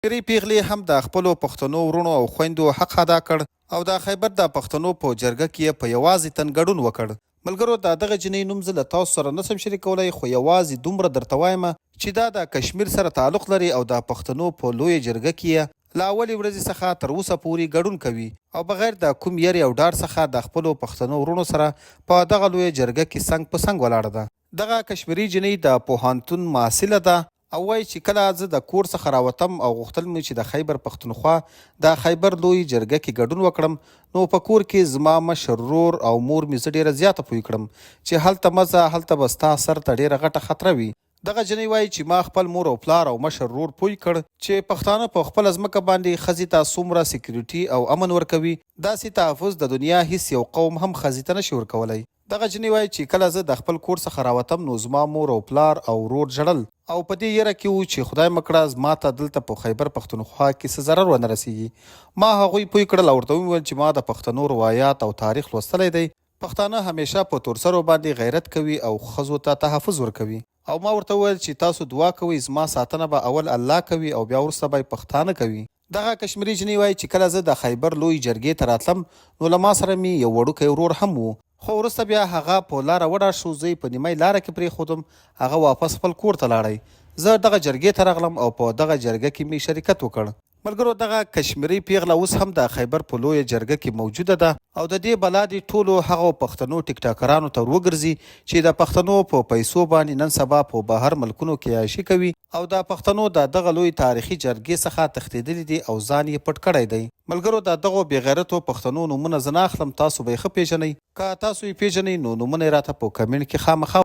ډېرې پیغلې هم د خپلو پښتنو وروڼو او خویندو حق ادا کړ او د خیبر د پښتنو په جرګه کې یې په یوازې تن ګډون وکړ. ملګرو، د دغه جنۍ نوم زه له تاسو سره نسم شریکولی، خو یوازې دومره درته وایم چې دا د کشمیر سره تعلق لري او د پښتنو په لویه جرګه کې یې له اولې ورځې څخه تر اوسه پورې ګډون کوي او بغیر د کوم یرې او ډار څخه د خپلو پښتنو وروڼو سره په دغه لویه جرګه کې څنګ په څنګ ولاړه ده. دغه کشمیري جنۍ د پوهنتون محصله ده او وایي چې کله زه د کور څخه راوتم او غوښتل مې چې د خیبر پښتونخوا د خیبر لوی جرګه کې ګډون وکړم، نو په کور کې زما مشر ورور او مور مې زه ډېره زیاته پوه کړم چې هلته مه ځه، هلته به ستا سر ته ډېره غټه خطره وي. دغه جنۍ وایي چې ما خپل مور او پلار او مشر ورور پوه کړ چې پښتانه په خپله ځمکه باندې ښځې ته څومره سکیورټي او امن ورکوي، داسې تحفظ د دنیا هیڅ یو قوم هم ښځې ته نشي ورکولی. دغه جنۍ وایي چې کله زه د خپل کور څخه راوتم نو زما مور او پلار او ورور ژړل او په دې یره کې وو چې خدای مه کړه زما ته دلته په خیبر پښتونخوا کې څه ضرر ونه رسېږي. ما هغوی پوه کړل او ورته وویل چې ما د پښتنو روایات او تاریخ لوستلی دی. پښتانه همیشه په تورسرو باندې غیرت کوي او ښځو ته تحفظ ورکوي. او ما ورته وویل چې تاسو دعا کوئ، زما ساتنه به اول الله کوي او بیا وروسته به یې پښتانه کوي. دغه کشمیري جنۍ وایي چې کله زه د خیبر لوی جرګې ته راتلم نو له ما سره مې یو وړوکی ورور هم و، خو وروسته بیا هغه په لاره وډار شو، زه یې په نیمۍ لاره کې پرېښودم، هغه واپس خپل کور ته لاړی. زه دغه جرګې ته راغلم او په دغه جرګه کې مې شرکت وکړ. ملګرو، دغه کشمیري پیغله اوس هم د خیبر په لویه جرګه کې موجوده ده او د دې بلا دې ټولو هغو پښتنو ټیک ټاکرانو ته وګرځي چې د پښتنو په پیسو باندې نن سبا په بهر ملکونو کې عیاشي کوي او د پښتنو د دغه لوی تاریخي جرګې څخه تښتېدلي دي او ځان یې پټ کړی دی. ملګرو، د دغو بېغیرتو پښتنو نومونه زه نه اخلم، تاسو به یې ښه پېژنئ. که تاسو یې پېژنئ نو نومونه یې راته په کمنټ کې خامخا